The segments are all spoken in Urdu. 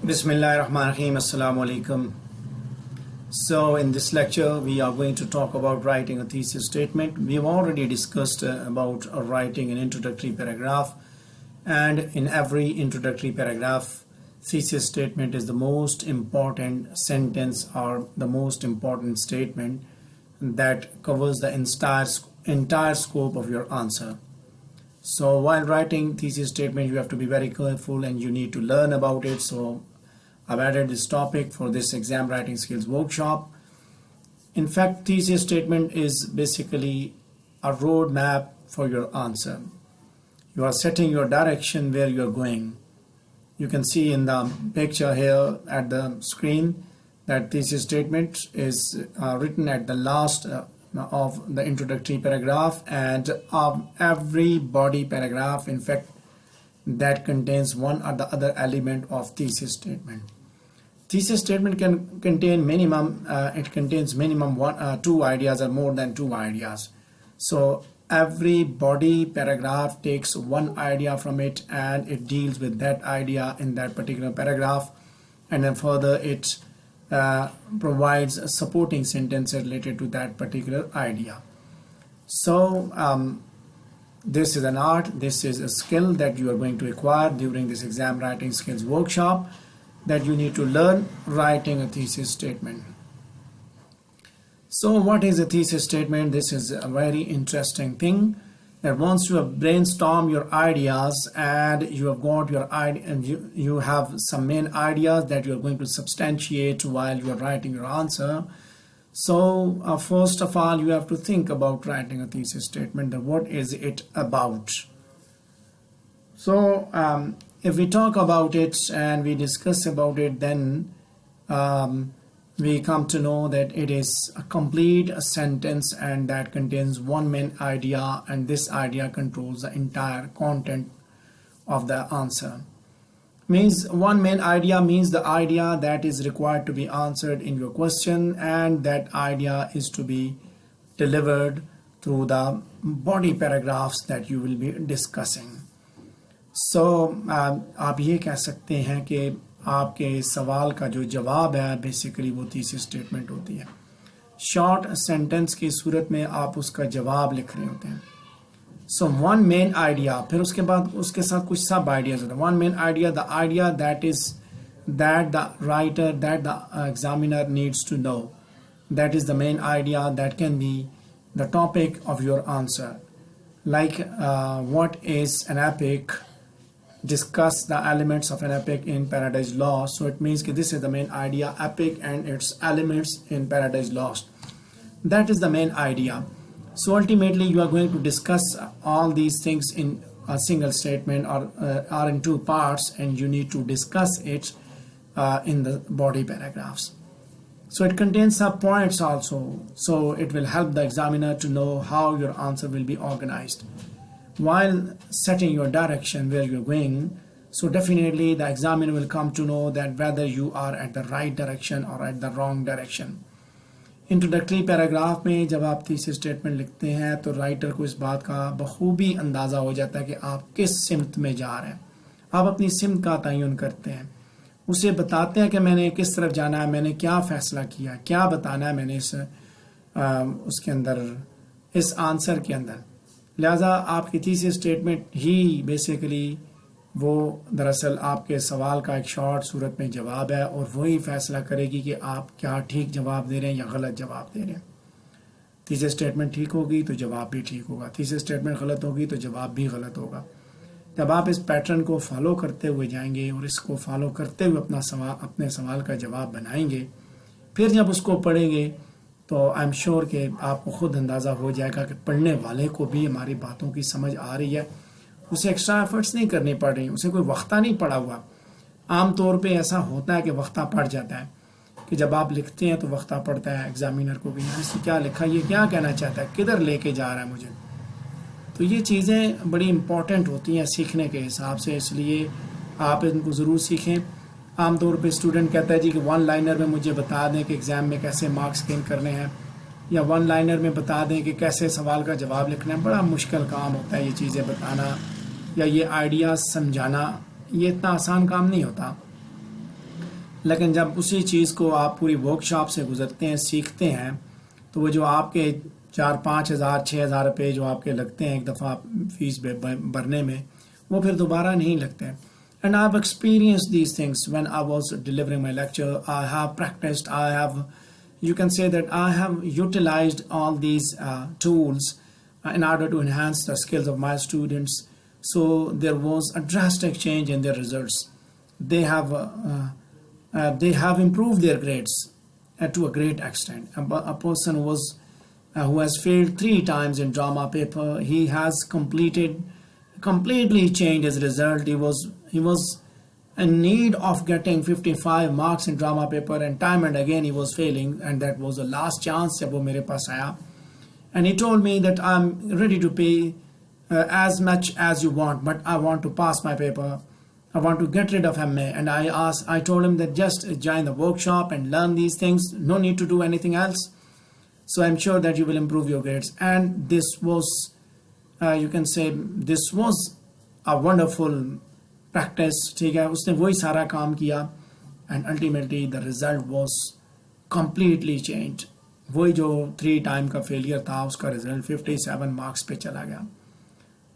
Bismillahirrahmanirrahim. Assalamu alaikum. So in this lecture we are going to talk about writing a thesis statement. We have already discussed about writing an introductory paragraph, and in every introductory paragraph thesis statement is the most important sentence or the most important statement that covers the entire scope of your answer. So while writing thesis statement, you have to be very careful and you need to learn about it. So I've added this topic for this exam writing skills workshop. In fact, thesis statement is basically a roadmap for your answer. You are setting your direction where you're going. You can see in the picture here at the screen that thesis statement is written at the last of the introductory paragraph, and every body paragraph in fact that contains one or the other element of thesis statement. Thesis statement can contain minimum two ideas or more than two ideas. So every body paragraph takes one idea from it and it deals with that idea in that particular paragraph, and then further it provides a supporting sentence related to that particular idea. So this is an art, this is a skill that you are going to acquire during this exam writing skills workshop, that you need to learn writing a thesis statement. So what is a thesis statement? This is a very interesting thing, that once you have brainstormed your ideas and you have got your idea and you have some main ideas that you are going to substantiate while you are writing your answer. So first of all, you have to think about writing a thesis statement, that what is it about. So if we talk about it and we discuss about it, then we come to know that it is a complete sentence and that contains one main idea, and this idea controls the entire content of the answer. Means one main idea means the idea that is required to be answered in your question, and that idea is to be delivered through the body paragraphs that you will be discussing. So آپ یہ کہہ سکتے ہیں کہ آپ کے سوال کا جو جواب ہے بیسیکلی وہ تھیسس اسٹیٹمنٹ ہوتی ہے. شارٹ سینٹنس کی صورت میں آپ اس کا جواب لکھ رہے ہوتے ہیں. سو ون مین آئیڈیا، پھر اس کے بعد اس کے ساتھ کچھ سب آئیڈیاز ہوتے ہیں. One main idea, the idea that the writer that the examiner needs to know, that is the main idea that can be the topic of your answer. Like what is an epic, discuss the elements of an epic in Paradise Lost. So it means that this is the main idea, epic and its elements in Paradise Lost. That is the main idea. So ultimately you are going to discuss all these things in a single statement or in two parts, and you need to discuss it in the body paragraphs. So it contains sub points also, so it will help the examiner to know how your answer will be organized while setting your direction where you're going. So definitely the examiner will come to know that whether you are at the right direction or at the wrong direction. Introductory paragraph میں جب آپ thesis statement لکھتے ہیں تو رائٹر کو اس بات کا بخوبی اندازہ ہو جاتا ہے کہ آپ کس سمت میں جا رہے ہیں. آپ اپنی سمت کا تعین کرتے ہیں، اسے بتاتے ہیں کہ میں نے کس طرف جانا ہے، میں نے کیا فیصلہ کیا، کیا بتانا ہے میں نے اس کے اندر، اس آنسر کے اندر. لہٰذا آپ کی تھیسس اسٹیٹمنٹ ہی بیسیکلی وہ دراصل آپ کے سوال کا ایک شارٹ صورت میں جواب ہے، اور وہی فیصلہ کرے گی کہ آپ کیا ٹھیک جواب دے رہے ہیں یا غلط جواب دے رہے ہیں. تھیسس اسٹیٹمنٹ ٹھیک ہوگی تو جواب بھی ٹھیک ہوگا، تھیسس اسٹیٹمنٹ غلط ہوگی تو جواب بھی غلط ہوگا. جب آپ اس پیٹرن کو فالو کرتے ہوئے جائیں گے اور اس کو فالو کرتے ہوئے اپنے سوال کا جواب بنائیں گے، پھر جب اس کو پڑھیں گے تو آئی ایم شیور کہ آپ کو خود اندازہ ہو جائے گا کہ پڑھنے والے کو بھی ہماری باتوں کی سمجھ آ رہی ہے. اسے ایکسٹرا ایفرٹس نہیں کرنے پڑ رہی، اسے کوئی وقتہ نہیں پڑا ہوا. عام طور پہ ایسا ہوتا ہے کہ وقتہ پڑ جاتا ہے، کہ جب آپ لکھتے ہیں تو وقتہ پڑتا ہے ایگزامینر کو بھی، اس نے کیا لکھا، یہ کیا کہنا چاہتا ہے، کدھر لے کے جا رہا ہے مجھے. تو یہ چیزیں بڑی امپورٹنٹ ہوتی ہیں سیکھنے کے حساب سے، اس لیے آپ ان کو ضرور سیکھیں. عام طور پہ اسٹوڈنٹ کہتا ہے جی کہ ون لائنر میں مجھے بتا دیں کہ ایگزام میں کیسے مارکس گین کرنے ہیں، یا ون لائنر میں بتا دیں کہ کیسے سوال کا جواب لکھنا ہے. بڑا مشکل کام ہوتا ہے یہ چیزیں بتانا یا یہ آئیڈیاز سمجھانا، یہ اتنا آسان کام نہیں ہوتا. لیکن جب اسی چیز کو آپ پوری ورک شاپ سے گزرتے ہیں سیکھتے ہیں تو وہ جو آپ کے 4-5 ہزار 6 ہزار روپے جو آپ کے لگتے ہیں ایک دفعہ فیس بھرنے میں وہ پھر دوبارہ نہیں لگتے. And I've experienced these things when I was delivering my lecture. I have practiced, you can say that I have utilized all these tools in order to enhance the skills of my students. So there was a drastic change in their results. They have improved their grades to a great extent. A person who has failed 3 times in drama paper, he has completely changed his result. He was in need of getting 55 marks in drama paper, and time and again he was failing, and that was the last chance jab wo mere paas aaya, and he told me that I'm ready to pay as much as you want, but I want to pass my paper. I want to get rid of MA. And I told him that just join the workshop and learn these things, no need to do anything else, so I'm sure that you will improve your grades. And this was you can say this was a wonderful practice. ٹھیک ہے, اس نے وہی سارا کام کیا and ultimately the result was completely changed. وہی جو 3 ٹائم کا فیلئر تھا اس کا رزلٹ 57 مارکس پہ چلا گیا.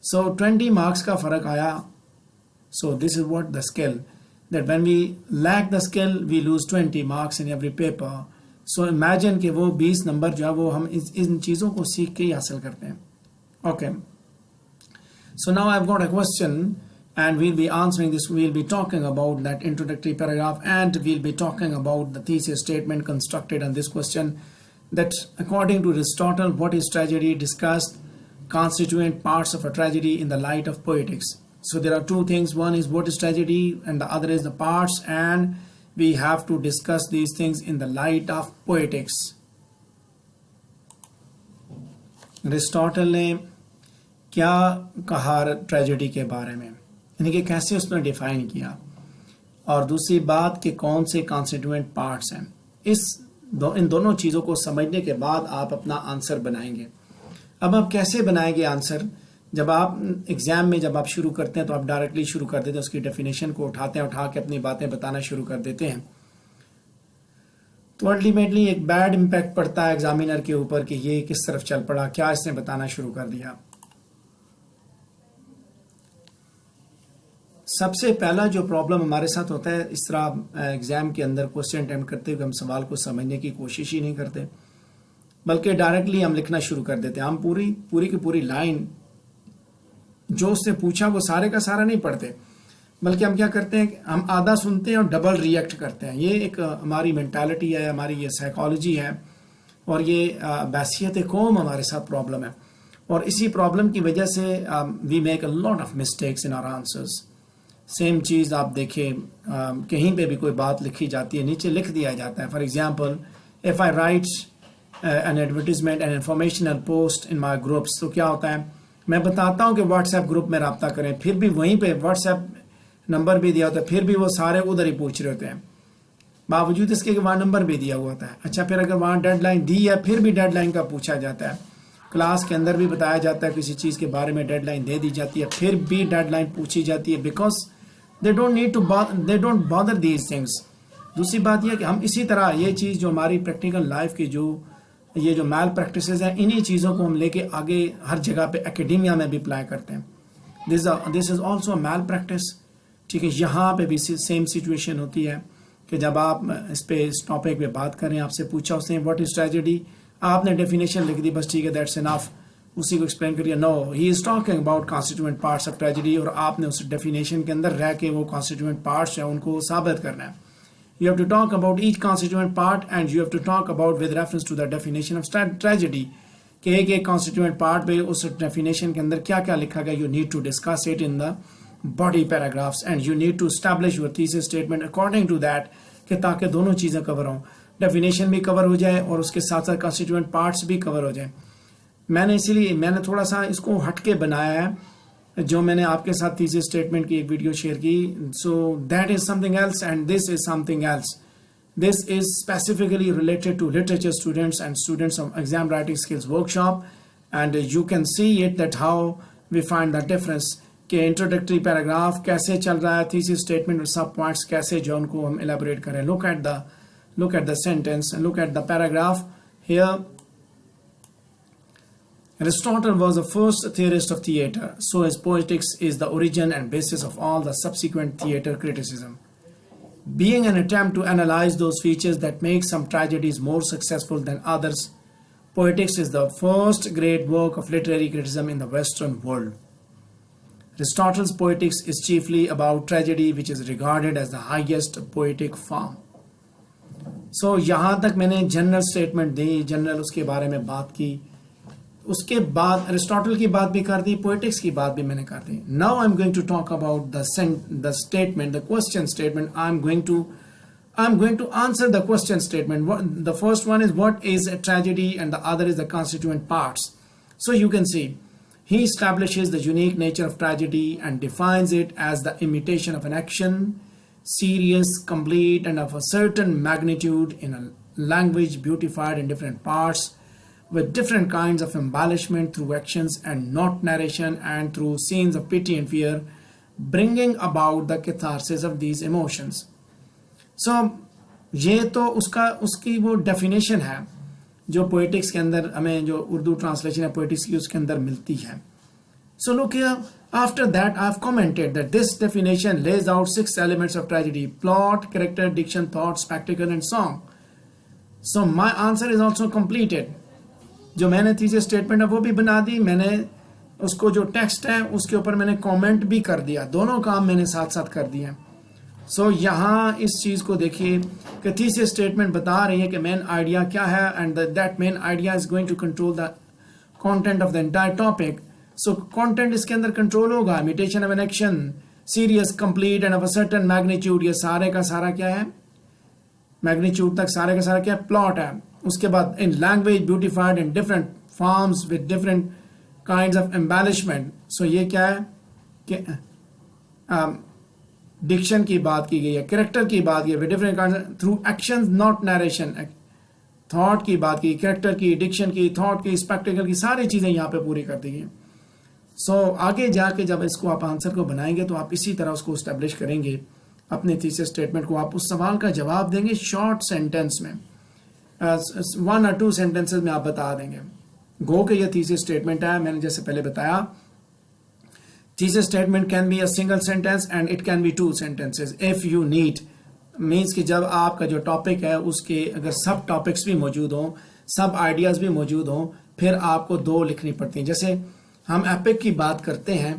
So 20 مارکس کا فرق آیا. So this is what the skill, that when we lack the skill we lose 20 marks in every paper. So imagine کہ وہ 20 نمبر جو ہے وہ ہم ان چیزوں کو سیکھ کے ہی حاصل کرتے ہیں. Okay. So now I've got a question and we'll be answering this. We'll be talking about that introductory paragraph and we'll be talking about the thesis statement constructed on this question, that according to Aristotle, what is tragedy? Discussed constituent parts of a tragedy in the light of poetics. So there are 2 things. One is what is tragedy and the other is the parts, and we have to discuss these things in the light of poetics. Aristotle نے کیا کہا ٹریجڈی کے بارے میں, یعنی کہ کیسے اس نے ڈیفائن کیا, اور دوسری بات کہ کون سے کانسٹیٹوئنٹ پارٹس ہیں. ان دونوں چیزوں کو سمجھنے کے بعد آپ اپنا آنسر بنائیں گے. اب آپ کیسے بنائیں گے آنسر؟ جب آپ ایگزام میں جب آپ شروع کرتے ہیں تو آپ ڈائریکٹلی شروع کر دیتے ہیں, اس کی ڈیفینیشن کو اٹھا کے اپنی باتیں بتانا شروع کر دیتے ہیں, تو الٹیمیٹلی ایک بیڈ امپیکٹ پڑتا ہے ایگزامینر کے اوپر کہ یہ کس طرف چل پڑا, کیا اس نے بتانا شروع کر دیا. سب سے پہلا جو پرابلم ہمارے ساتھ ہوتا ہے اس طرح ایگزام کے اندر کوسچن اٹیمپٹ کرتے ہوئے ہم سوال کو سمجھنے کی کوشش ہی نہیں کرتے, بلکہ ڈائریکٹلی ہم لکھنا شروع کر دیتے ہیں. ہم پوری کی پوری لائن جو اس نے پوچھا وہ سارے کا سارا نہیں پڑھتے, بلکہ ہم کیا کرتے ہیں, ہم آدھا سنتے ہیں اور ڈبل ریئیکٹ کرتے ہیں. یہ ایک ہماری مینٹالٹی ہے, ہماری یہ سائیکالوجی ہے, اور یہ بحثیت قوم ہمارے ساتھ پرابلم ہے. اور اسی پرابلم کی وجہ سے we make a lot of mistakes in our answers. Same چیز آپ دیکھیں, کہیں پہ بھی کوئی بات لکھی جاتی ہے نیچے لکھ دیا جاتا ہے. For example, if I write an advertisement and informational post in my groups, تو کیا ہوتا ہے, میں بتاتا ہوں کہ واٹس ایپ گروپ میں رابطہ کریں, پھر بھی وہیں پہ واٹس ایپ نمبر بھی دیا ہوتا ہے, پھر بھی وہ سارے ادھر ہی پوچھ رہے ہوتے ہیں, باوجود اس کے کہ وہاں نمبر بھی دیا ہوا ہوتا ہے. اچھا, پھر اگر وہاں ڈیڈ لائن دی ہے پھر بھی ڈیڈ لائن کا پوچھا جاتا ہے. کلاس کے اندر بھی بتایا جاتا ہے کسی چیز کے بارے میں ڈیڈ لائن دے دی جاتی ہے, پھر بھی ڈیڈ لائن پوچھی جاتی ہے, because they don't bother these things. دوسری بات یہ کہ ہم اسی طرح یہ چیز جو ہماری پریکٹیکل لائف کی یہ جو میل پریکٹسز ہیں, انہی چیزوں کو ہم لے کے آگے ہر جگہ پہ اکیڈیمیا میں بھی اپلائی کرتے ہیں. this is also a mal practice. ٹھیک ہے, یہاں پہ بھی سیم سچویشن ہوتی ہے کہ جب آپ اس ٹاپک پہ بات کریں, آپ سے پوچھا اس نے واٹ از ٹریجڈی, آپ نے ڈیفینیشن لکھ دی, بس ٹھیک ہے دیٹس انف, اسی کو ایکسپلین کریے. No, he is talking about constituent parts of tragedy, اور آپ نے اس ڈیفینیشن کے اندر رہ کے وہ کانسٹیٹوئنٹ پارٹس ہیں ان کو ثابت کرنا ہے. You have to talk about each constituent part and you have to talk about with reference to the definition of tragedy. کہ ایک constituent part پہ اس definition کے اندر کیا کیا لکھا گیا. You need to discuss it in the body paragraphs and you need to establish your thesis statement according to that, کہ تاکہ دونوں چیزیں کور ہوں, definition بھی کور ہو جائے اور اس کے ساتھ ساتھ constituent parts بھی کور ہو جائیں. میں نے اسی لیے میں نے تھوڑا سا اس کو ہٹ کے بنایا ہے, جو میں نے آپ کے ساتھ تیسرے اسٹیٹمنٹ کی ایک ویڈیو شیئر کی. So that is something else and this is something else. This is specifically related to literature students and students of exam writing skills workshop, and you can see it that how we find the difference کہ انٹروڈکٹری پیراگراف کیسے چل رہا ہے, تھیسس اسٹیٹمنٹ اور سب پوائنٹس کیسے جو ان کو ہم الیبوریٹ کریں. Look at the sentence, look at the paragraph. Here Aristotle was the first theorist of theatre, so his poetics is the origin and basis of all the subsequent theatre criticism. Being an attempt to analyze those features that make some tragedies more successful than others, poetics is the first great work of literary criticism in the Western world. Aristotle's poetics is chiefly about tragedy, which is regarded as the highest poetic form. So یہاں تک میں نے جنرل اسٹیٹمنٹ دی, جنرل اس کے بارے میں بات کی. اس کے بعد ارسطاٹل کی بات بھی کر دی, پوئٹکس کی بات بھی میں نے کر دی. Now I am going to talk about the statement, the question statement. I am going to answer the question statement. The first one is what is a tragedy and the other is the constituent parts. So you can see he establishes the unique nature of tragedy and defines it as the imitation of an action, serious, complete, and of a certain magnitude in a language beautified in different parts, with different kinds of embellishment through actions and not narration, and through scenes of pity and fear, bringing about the catharsis of these emotions. So یہ تو اس کی وہ ڈیفینیشن ہے جو پوئٹکس کے اندر ہمیں جو اردو ٹرانسلیشن ہے پوئٹکس کی اس کے اندر ملتی ہے. So look here, after that I have commented that this definition lays out 6 elements of tragedy: plot, character, diction, thought, spectacle, and song. So my answer is also completed. جو میں نے تیسری اسٹیٹمنٹ ہے وہ بھی بنا دی, میں نے اس کو جو ٹیکسٹ ہے اس کے اوپر میں نے کومنٹ بھی کر دیا, دونوں کام میں نے ساتھ ساتھ کر دیے. سو یہاں اس چیز کو دیکھیے کہ تیسری اسٹیٹمنٹ بتا رہی ہے کہ مین آئیڈیا کیا ہے, and that main idea is going to control the content of the entire topic. So content اس کے اندر کنٹرول ہوگا, imitation of an action, serious, complete, and of a certain magnitude. یہ سارے کا سارا کیا ہے, میگنیچیوڈ تک سارے کا سارا کیا ہے, پلاٹ ہے. اس کے بعد in language beautified in different forms with different kinds of embellishment. So یہ کیا ہے کہ ڈکشن کی بات کی گئی ہے, کریکٹر کی بات کی ہے, different kinds through action not narration. Thought کی بات کی, کریکٹر کی, ڈکشن کی, تھاٹ کی, اسپیکٹیکل کی, ساری چیزیں یہاں پہ پوری کر دی گئی. سو آگے جا کے جب اس کو آپ آنسر کو بنائیں گے تو آپ اسی طرح اس کو اسٹیبلش کریں گے اپنے تیسرے اسٹیٹمنٹ کو. آپ اس سوال کا جواب دیں گے شارٹ سینٹینس میں, 1 or 2 sentences میں آپ بتا دیں گے. گو کہ یہ تیسری اسٹیٹمنٹ ہے, میں نے جیسے پہلے بتایا تیسری statement can be a single sentence and it can be 2 sentences if you need. مینس کہ جب آپ کا جو ٹاپک ہے اس کے اگر سب ٹاپکس بھی موجود ہوں, سب آئیڈیاز بھی موجود ہوں, پھر آپ کو 2 لکھنی پڑتی ہیں. جیسے ہم ایپک کی بات کرتے ہیں,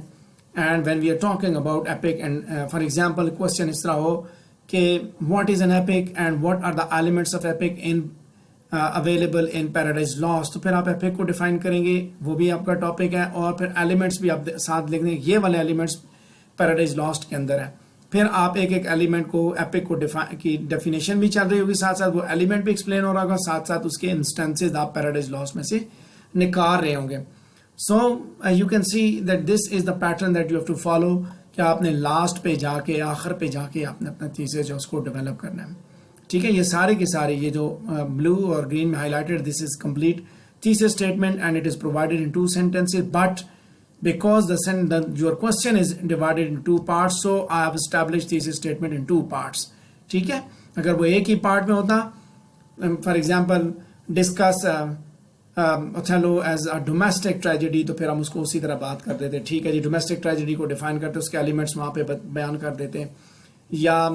and when we are talking about epic, and for example question اس طرح ہو کہ what is an epic and what are the elements of epic in available in Paradise Lost. تو پھر آپ ایپک کو ڈیفائن کریں گے, وہ بھی آپ کا ٹاپک ہے, اور پھر ایلیمنٹس بھی آپ ساتھ لکھ دیں گے, یہ والے ایلیمنٹس پیراڈائز لاسٹ کے اندر ہے. پھر آپ ایک ایک ایلیمنٹ کو ایپک کو کی ڈیفینیشن بھی چل رہی ہوگی, ساتھ ساتھ وہ ایلیمنٹ بھی ایکسپلین ہو رہا ہوگا, ساتھ ساتھ اس کے انسٹنسز آپ پیراڈائز لاسٹ میں سے نکال رہے ہوں گے. So you can see that this is the pattern that you have to follow, کہ آپ نے لاسٹ پہ جا کے, آخر پہ جا کے آپ نے اپنا تھیسس جو اس کو ڈیولپ کرنا ہے. ٹھیک ہے, یہ سارے کے سارے یہ جو بلو اور گرین میں high lighted, this is complete thesis statement and it is provided in 2 sentences, but because your question is divided in 2 parts, so I have established thesis statement in 2 parts. ٹھیک ہے, اگر وہ ایک ہی پارٹ میں ہوتا, for example discuss Othello as a domestic tragedy, تو پھر ہم اس کو اسی طرح بات کر دیتے. ٹھیک ہے جی, ڈومیسٹک ٹریجڈی کو ڈیفائن کرتے, اس کے ایلیمنٹس وہاں پہ بیان کر دیتے. یا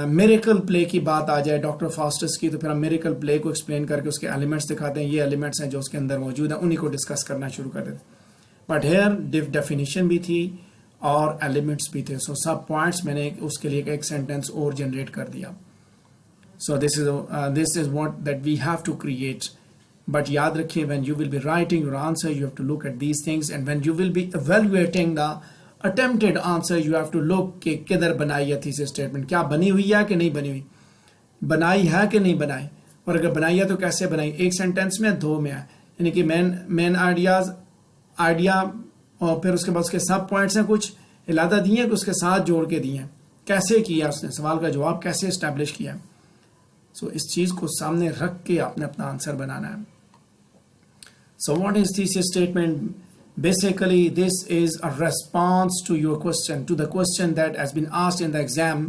میریکل پلے کی بات آ جائے ڈاکٹر فاسٹس کی, تو پھر ہم میریکل پلے کو ایکسپلین کر کے اس کے ایلیمنٹس دکھاتے ہیں, یہ ایلیمنٹس ہیں جو اس کے اندر موجود ہیں, انہی کو ڈسکس کرنا شروع کر دیتے. بٹ ہیئر ڈیفینیشن بھی تھی اور ایلیمنٹس بھی تھے. سو سب پوائنٹس میں نے اس کے لیے ایک سینٹینس اور جنریٹ کر دیا. So this is what that we have to create. But یاد رکھیے, when you will be writing your answer you have to look at these things, and when you will be evaluating the attempted answer you have to look کہ کدھر بنائی ہے thesis statement, کیا بنی ہوئی ہے کہ نہیں بنی ہوئی, بنائی ہے کہ نہیں بنائی, اور اگر بنائی ہے تو کیسے بنائی, ایک سینٹینس میں 2 میں ہے. یعنی کہ مین آئیڈیا اور پھر اس کے بعد اس کے سب پوائنٹس ہیں, کچھ علادہ دیے ہیں کہ اس کے ساتھ جوڑ کے دیے ہیں, کیسے کیا اس نے, سوال کا جواب کیسے اسٹیبلش کیا. سو اس چیز کو سامنے رکھ کے آپ نے اپنا آنسر بنانا ہے. So what is thesis statement? Basically this is a response to your question, to the question that has been asked in the exam,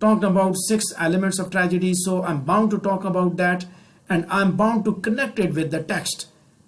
talked about 6 elements of tragedy, so I'm bound to talk about that and I'm bound to connect it with the text.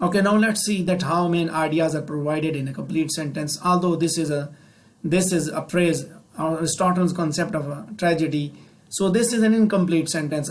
Okay, now let's see that how main ideas are provided in a complete sentence. Although this is a phrase, Aristotle's concept of a tragedy, so this is an incomplete sentence.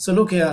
So look here,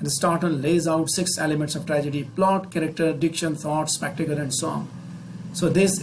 Aristotle lays out 6 elements of tragedy: plot, character, diction, thought, spectacle and song. So this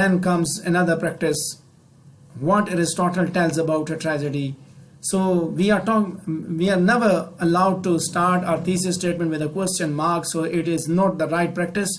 Then comes another practice, what Aristotle tells about a tragedy. So we are never allowed to start our thesis statement with a question mark, so it is not the right practice.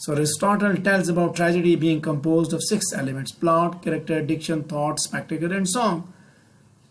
So Aristotle tells about tragedy being composed of 6 elements: plot, character, diction, thought, spectacle and song.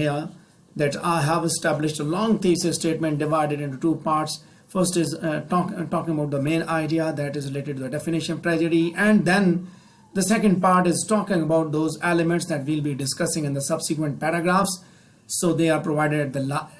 here that I have established a long thesis statement divided into 2 parts. First is talking about the main idea that is related to the definition of tragedy, and then the second part is talking about those elements that we'll be discussing in the subsequent paragraphs. So they are provided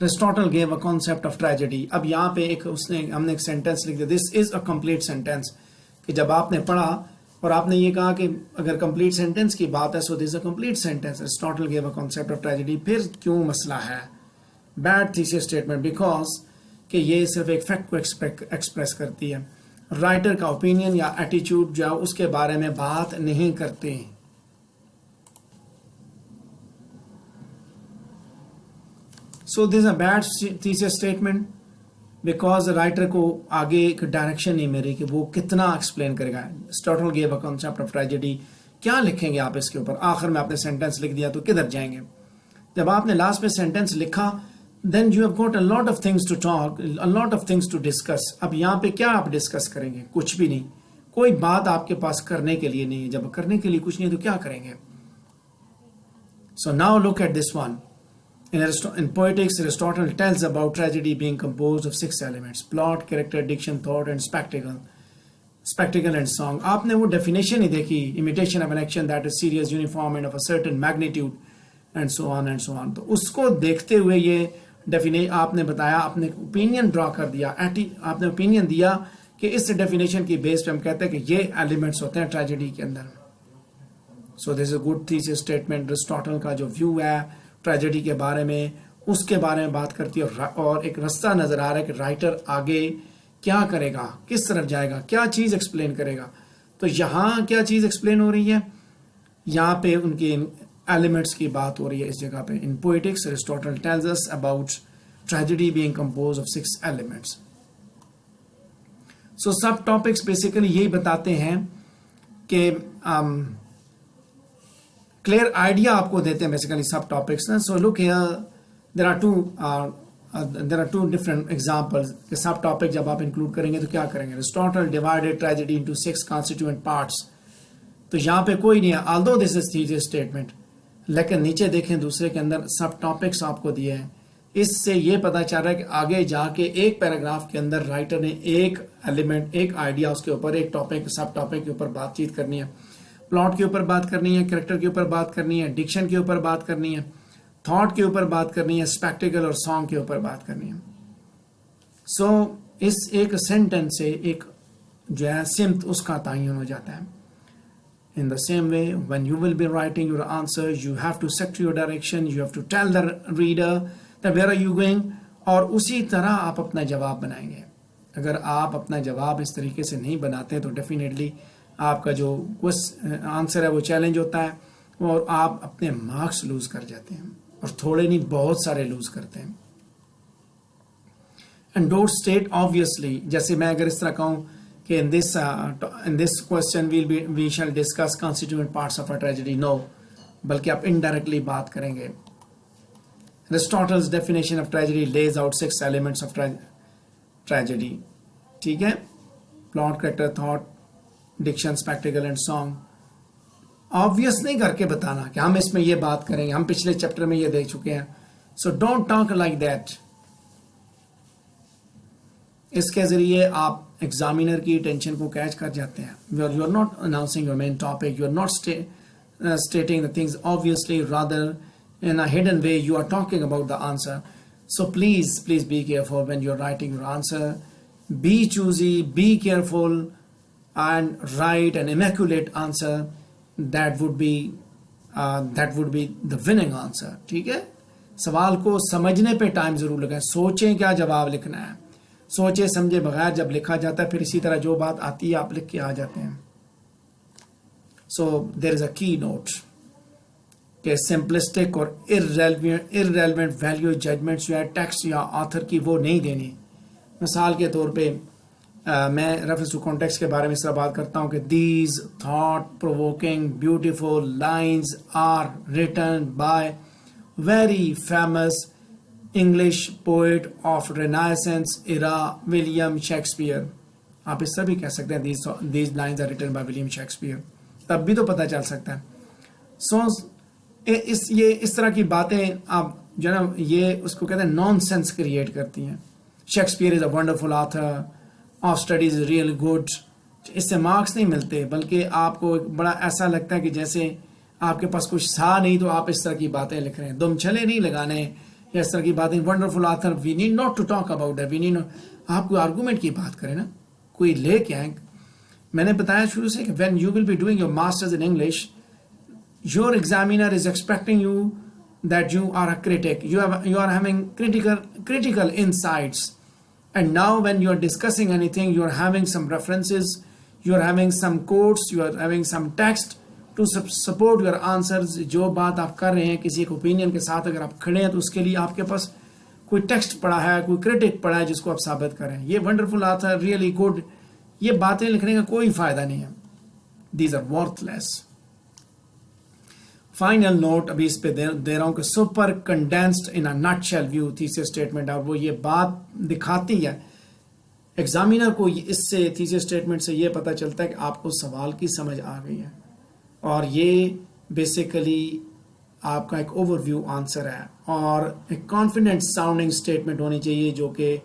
Aristotle gave a concept of tragedy. اب یہاں پہ ہم نے ایک سینٹینس لکھ دیا, this is a complete sentence, کہ جب آپ نے پڑھا اور آپ نے یہ کہا کہ اگر کمپلیٹ سینٹینس کی بات ہے so this is a complete sentence. Aristotle gave a concept of tragedy. پھر کیوں مسئلہ ہے بیڈ thesis statement? because کہ یہ صرف ایک فیکٹ کو ایکسپریس کرتی ہے, رائٹر کا اوپینین یا ایٹیچیوڈ جو ہے اس کے بارے میں بات نہیں کرتے. So this is a bad thesis statement because writer کو آگے ایک ڈائریکشن نہیں ملی کہ وہ کتنا ایکسپلین کرے گا. Aristotle gave a concept of tragedy. کیا لکھیں گے آپ اس کے اوپر؟ آخر میں آپ نے سینٹینس لکھ دیا تو کدھر جائیں گے؟ جب آپ نے لاسٹ میں سینٹینس لکھا then you have got a lot of things to talk, a lot of things to discuss. اب یہاں پہ کیا آپ ڈسکس کریں گے؟ کچھ بھی نہیں, کوئی بات آپ کے پاس کرنے کے لیے نہیں ہے. جب کرنے کے لیے کچھ نہیں ہے تو کیا کریں گے؟ So now look at this one. In poetics, Aristotle tells about tragedy being composed of 6 elements: plot, character, diction, thought, and spectacle. Spectacle and song. آپ نے وہ ڈیفینیشن ہی دیکھی, imitation of an action that is serious, uniform, and of a certain magnitude, and so on and so on. تو اس کو دیکھتے ہوئے یہ آپ نے بتایا, آپ نے اوپینین ڈرا کر دیا, آپ نے اوپینین دیا کہ اس ڈیفینیشن کی بیس پہ ہم کہتے ہیں کہ یہ ایلیمنٹس ہوتے ہیں ٹریجڈی کے اندر. So this is a good thesis statement. Aristotle کا جو ویو ہے ٹریجڈی کے بارے میں, اس کے بارے میں بات کرتی ہے, اور ایک رستہ نظر آ رہا ہے کہ رائٹر آگے کیا کرے گا, کس طرف جائے گا, کیا چیز ایکسپلین کرے گا. تو یہاں کیا چیز ایکسپلین ہو رہی ہے؟ یہاں پہ ان کے ایلیمنٹس کی بات ہو رہی ہے اس جگہ پہ. ان پوئٹکس Aristotle tells us about tragedy being composed of 6 elements. So sub topics basically یہی بتاتے ہیں کہ clear idea آپ کو دیتے ہیں basically sub topics. So look here, there are two different examples. کہ sub topic جب آپ include کریں گے تو کیا کریں گے؟ Aristotle divided tragedy into 6 constituent parts. تو یہاں پہ کوئی نہیں ہے, although this is thesis statement, لیکن نیچے دیکھیں دوسرے کے اندر سب ٹاپکس آپ کو دیے ہیں. اس سے یہ پتا چل رہا ہے کہ آگے جا کے ایک پیراگراف کے اندر رائٹر نے ایک ایلیمنٹ, ایک آئیڈیا, اس کے اوپر ایک ٹاپک, سب ٹاپک کے اوپر بات چیت کرنی ہے. پلاٹ کے اوپر بات کرنی ہے, کریکٹر کے اوپر بات کرنی ہے, ڈکشن کے اوپر بات کرنی ہے, تھاٹ کے اوپر بات کرنی ہے, اسپیکٹیکل اور سانگ کے اوپر بات کرنی ہے. سو اس ایک سینٹینس سے ایک جو ہے سمت اس کا تعین ہو جاتا ہے. In the same way, when you will be writing your answer, you have to set your direction, you have to tell the reader that where are you going, اور اسی طرح آپ اپنا جواب بنائیں گے. اگر آپ اپنا جواب اس طریقے سے نہیں بناتے تو ڈیفینیٹلی آپ کا جو آنسر ہے وہ چیلنج ہوتا ہے, اور آپ اپنے مارکس لوز کر جاتے ہیں, اور تھوڑے نہیں بہت سارے لوز کرتے ہیں. And don't state obviously, جیسے میں اگر اس طرح کہوں کہ in this question we shall discuss constituent parts of a tragedy. No, بلکہ آپ indirectly بات کریں گے. Aristotle's definition of tragedy lays out 6 elements of tragedy. ٹھیک ہے, plot, character, thought, diction, spectacle and song. obvious نہیں کر کے بتانا کہ ہم اس میں یہ بات کریں گے, ہم پچھلے چیپٹر میں یہ دیکھ چکے ہیں. So don't talk like that. اس کے ذریعے آپ ایگزامینر کی ٹینشن کو کیچ کر جاتے ہیں. You are not announcing your main topic, you are not stating the things obviously, rather in a hidden way you are talking about the answer. So please be careful when you are writing your answer. Be choosy, be careful, and write an immaculate answer. That would be the winning answer. ٹھیک ہے, سوال کو سمجھنے پہ ٹائم ضرور لگائیں, سوچیں کیا جواب لکھنا ہے. سوچے سمجھے بغیر جب لکھا جاتا ہے پھر اسی طرح جو بات آتی ہے آپ لکھ کے آ جاتے ہیں. سو دیر از اے کی نوٹ کہ سمپلسٹک اور irrelevant ویلیو ججمنٹس جو ہے ٹیکسٹ یا آتھر کی وہ نہیں دینی. مثال کے طور پہ میں ریفرنس ٹو کانٹیکسٹ کے بارے میں اس طرح بات کرتا ہوں کہ these thought provoking beautiful lines are written by very famous English poet of Renaissance era, William Shakespeare. آپ اس طرح بھی کہہ سکتے ہیں these lines are written by William Shakespeare. تب بھی تو پتہ چل سکتا ہے. سو اس طرح کی باتیں آپ جو ہے نا یہ اس کو کہتے ہیں نان سینس کریٹ کرتی ہیں. Shakespeare is a wonderful author, of studies is really good. اس سے مارکس نہیں ملتے, بلکہ آپ کو بڑا ایسا لگتا ہے کہ جیسے آپ کے پاس کچھ تھا نہیں تو آپ اس طرح کی باتیں لکھ رہے ہیں. دم چھلے نہیں لگانے یا اس طرح کی باتیں. Wonderful author, we need not to talk about that, we need, آپ کوئی آرگومنٹ کی بات کریں نا, کوئی لے کے آئیں. میں نے بتایا شروع سے کہ when you will be doing your masters in English, your examiner is expecting you that you are a critic, you are having critical insights, and now when you are discussing anything, you are having some references, you are having some quotes, you are having some text to support your answers. جو بات آپ کر رہے ہیں کسی ایک اوپینین کے ساتھ اگر آپ کھڑے ہیں تو اس کے لیے آپ کے پاس کوئی ٹیکسٹ پڑھا ہے, کوئی کرٹک پڑھا ہے جس کو آپ ثابت کریں. یہ ونڈرفل آتھر, ریئلی گڈ, یہ باتیں لکھنے کا کوئی فائدہ نہیں ہے. These are worthless. Final note ابھی اس پہ دے رہا ہوں کہ super condensed in a nutshell view thesis statement, اور وہ یہ بات دکھاتی ہے ایگزامینر کو, اس سے تھیسس اسٹیٹمنٹ سے یہ پتہ چلتا ہے کہ آپ کو سوال کی سمجھ آ گئی ہے, اور یہ بیسیکلی آپ کا ایک اوور ویو آنسر ہے, اور ایک کانفیڈنٹ ساؤنڈنگ اسٹیٹمنٹ ہونی چاہیے جو کہ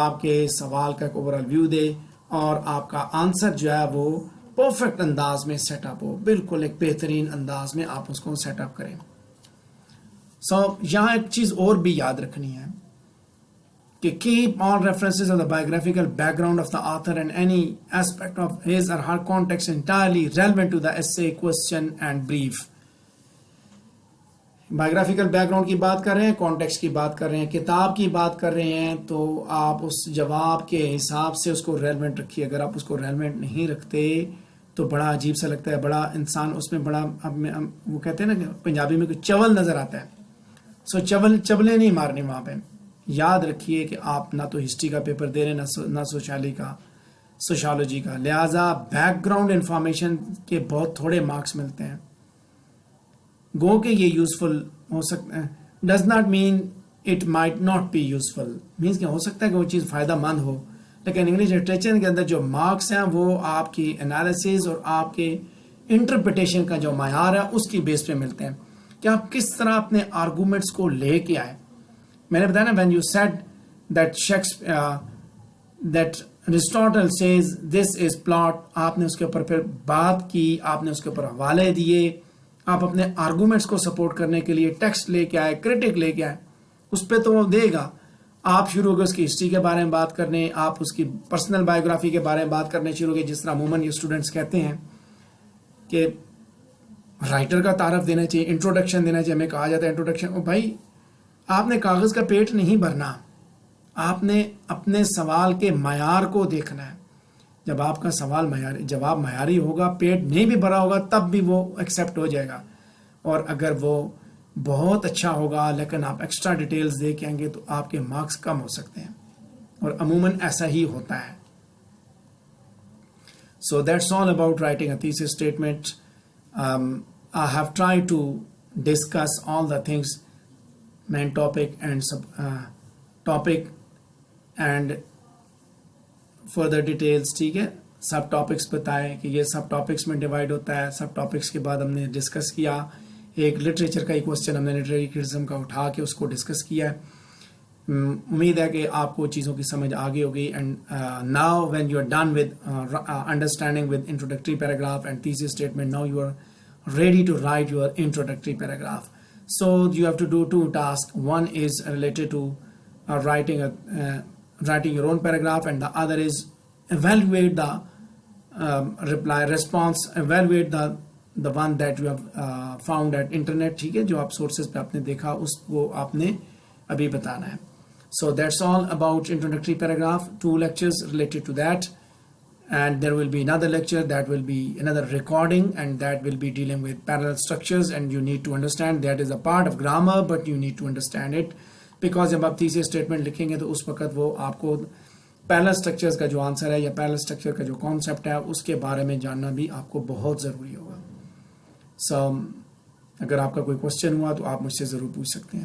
آپ کے سوال کا ایک اوور آل ویو دے, اور آپ کا آنسر جو ہے وہ پرفیکٹ انداز میں سیٹ اپ ہو, بالکل ایک بہترین انداز میں آپ اس کو سیٹ اپ کریں. یہاں ایک چیز اور بھی یاد رکھنی ہے کہ keep all references of the biographical background of the author and any aspect of his or her context entirely relevant to the essay, question and brief. Biographical back ground کی بات کر رہے ہیں, کانٹیکسٹ کی بات کر رہے ہیں, کتاب کی بات کر رہے ہیں, تو آپ اس جواب کے حساب سے اس کو ریلیونٹ رکھیے. اگر آپ اس کو ریلیونٹ نہیں رکھتے تو بڑا عجیب سا لگتا ہے, بڑا انسان اس میں بڑا, وہ کہتے ہیں نا کہ پنجابی میں کوئی چول نظر آتا ہے. چبلیں نہیں مارنی وہاں پہ. یاد رکھیے کہ آپ نہ تو ہسٹری کا پیپر دے رہے ہیں نہ سوشالوجی کا, لہٰذا بیک گراؤنڈ انفارمیشن کے بہت تھوڑے مارکس ملتے ہیں. گو کہ یہ یوزفل ہو سکتا ہے, does not mean it might not be useful, مینس کہ ہو سکتا ہے کہ وہ چیز فائدہ مند ہو, لیکن انگلش لٹریچر کے اندر جو مارکس ہیں وہ آپ کی انالیسز اور آپ کے انٹرپریٹیشن کا جو معیار ہے اس کی بیس پہ ملتے ہیں کہ آپ کس طرح اپنے آرگومنٹس کو لے کے آئے. میں نے بتایا نا, when you said that Aristotle says this is plot, آپ نے اس کے اوپر پھر بات کی, آپ نے اس کے اوپر حوالے دیے, آپ اپنے آرگومنٹس کو سپورٹ کرنے کے لیے ٹیکسٹ لے کے آئے, کرٹک لے کے آئے, اس پہ تو وہ دے گا. آپ شروع ہو گئے اس کی ہسٹری کے بارے میں بات کرنے, آپ اس کی پرسنل بایوگرافی کے بارے میں بات کرنے شروع ہو گئے, جس طرح عموماً یہ اسٹوڈنٹس کہتے ہیں کہ رائٹر کا تعارف دینا چاہیے, انٹروڈکشن دینا چاہیے. ہمیں کہا جاتا ہے انٹروڈکشن, او بھائی آپ نے کاغذ کا پیٹ نہیں بھرنا, آپ نے اپنے سوال کے معیار کو دیکھنا ہے. جب آپ کا سوال جواب معیاری ہوگا, پیٹ نہیں بھی بھرا ہوگا, تب بھی وہ ایکسیپٹ ہو جائے گا. اور اگر وہ بہت اچھا ہوگا لیکن آپ ایکسٹرا ڈیٹیلز دے کے آئیں گے تو آپ کے مارکس کم ہو سکتے ہیں, اور عموماً ایسا ہی ہوتا ہے. So that's all about writing a thesis statement. I have tried to discuss all the things, main topic and topic and further details. ٹھیک ہے, سب ٹاپکس بتائے کہ یہ سب ٹاپکس میں ڈیوائڈ ہوتا ہے. سب ٹاپکس کے بعد ہم نے ڈسکس کیا ایک لٹریچر کا ہی کوسچن, ہم نے لٹریری کرٹیسزم کا اٹھا کے اس کو ڈسکس کیا ہے. امید ہے کہ آپ کو چیزوں کی سمجھ آگے ہوگی. And now when you are done with understanding with introductory paragraph and thesis statement, now you are ready to write your introductory paragraph. So you have to do two tasks. One is related to writing your own paragraph, and the other is evaluate the response, evaluate the one that you have found at internet. ٹھیک ہے, جو آپ سورسز پہ آپ نے دیکھا اس کو آپ نے ابھی بتانا ہے. So that's all about introductory paragraph. 2 lectures related to that, and there will be another lecture that will be another recording, and that will be dealing with parallel structures, and you need to understand that is a part of grammar, but you need to understand it because جب آپ thesis statement لکھیں گے تو اس وقت وہ آپ کو parallel structures کا جو آنسر ہے یا parallel structure کا جو کانسیپٹ ہے اس کے بارے میں جاننا بھی آپ کو بہت ضروری ہوگا. So اگر آپ کا کوئی کوشچن ہوا تو آپ مجھ سے ضرور پوچھ سکتے ہیں.